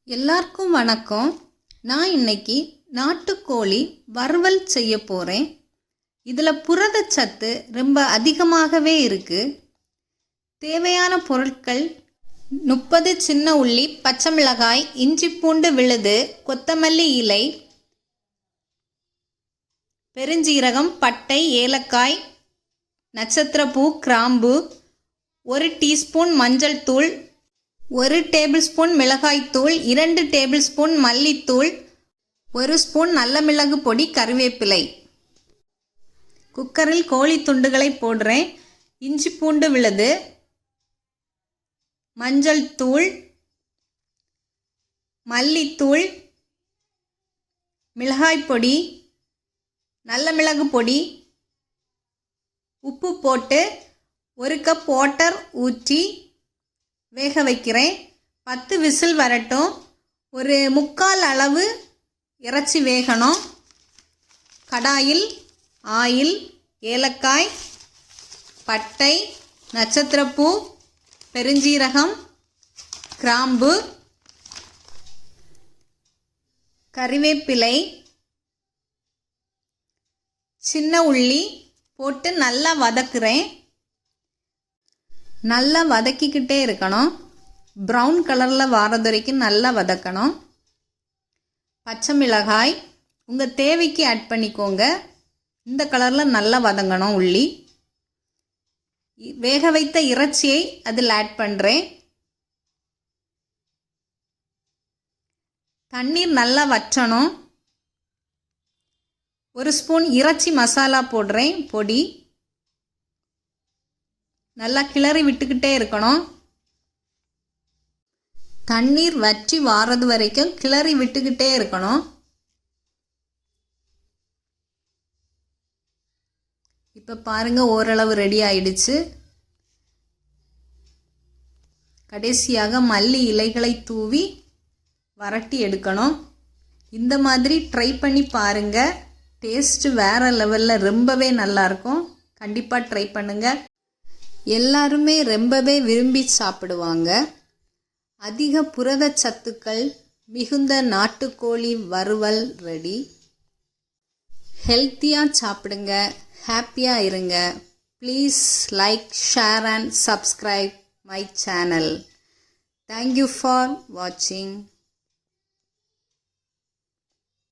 எல்லாருக்கும் வணக்கம். நான் இன்னைக்கு நாட்டுக்கோழி வறுவல் செய்ய போகிறேன். இதில் புரதச்சத்து ரொம்ப அதிகமாகவே இருக்குது. தேவையான பொருட்கள் 30 சின்ன உள்ளி, பச்சை மிளகாய், இஞ்சி பூண்டு விழுது, கொத்தமல்லி இலை, பெருஞ்சீரகம், பட்டை, ஏலக்காய், நட்சத்திரப்பூ, கிராம்பு, 1 டீஸ்பூன் மஞ்சள் தூள், 1 டேபிள் ஸ்பூன் மிளகாய்த்தூள், 2 டேபிள் ஸ்பூன் மல்லித்தூள், 1 ஸ்பூன் நல்ல மிளகு பொடி, கறிவேப்பிலை. குக்கரில் கோழி துண்டுகளை போடுறேன். இஞ்சி பூண்டு விழுது, மஞ்சள் தூள், மல்லித்தூள், மிளகாய் பொடி, நல்ல மிளகு பொடி, உப்பு போட்டு 1 கப் வாட்டர் ஊற்றி வேக வைக்கிறேன். 10 விசில் வரட்டும். ஒரு 3/4 அளவு இறைச்சி வேகணும். கடாயில் ஆயில், ஏலக்காய், பட்டை, நட்சத்திரப்பூ, பெருஞ்சீரகம், கிராம்பு, கறிவேப்பிலை, சின்ன உள்ளி போட்டு நல்லா வதக்குறேன். நல்லா வதக்கிக்கிட்டே இருக்கணும். ப்ரௌன் கலரில் வாரது வரைக்கும் நல்லா வதக்கணும். பச்சை மிளகாய் உங்கள் தேவைக்கு ஆட் பண்ணிக்கோங்க. இந்த கலரில் நல்லா வதங்கணும். உள்ளி வேக வைத்த இறைச்சியை அதில் ஆட் பண்ணுறேன். தண்ணீர் நல்லா வற்றணும். 1 ஸ்பூன் இறைச்சி மசாலா போடுறேன், பொடி. நல்லா கிளறி விட்டுக்கிட்டே இருக்கணும். தண்ணீர் வற்றி வாரது வரைக்கும் கிளறி விட்டுக்கிட்டே இருக்கணும். இப்போ பாருங்கள், ஓரளவு ரெடி ஆயிடுச்சு. கடைசியாக மல்லி இலைகளை தூவி வரட்டி எடுக்கணும். இந்த மாதிரி ட்ரை பண்ணி பாருங்கள். டேஸ்ட்டு வேறு லெவலில் ரொம்பவே நல்லாயிருக்கும். கண்டிப்பாக ட்ரை பண்ணுங்கள். எல்லாருமே ரொம்பவே விரும்பி சாப்பிடுவாங்க. அதிக புரதச்சத்துக்கள் மிகுந்த நாட்டுக்கோழி வறுவல் ரெடி. ஹெல்த்தியாக சாப்பிடுங்க, ஹாப்பியாக இருங்க. Please like, share and subscribe my channel. Thank you for வாட்சிங்.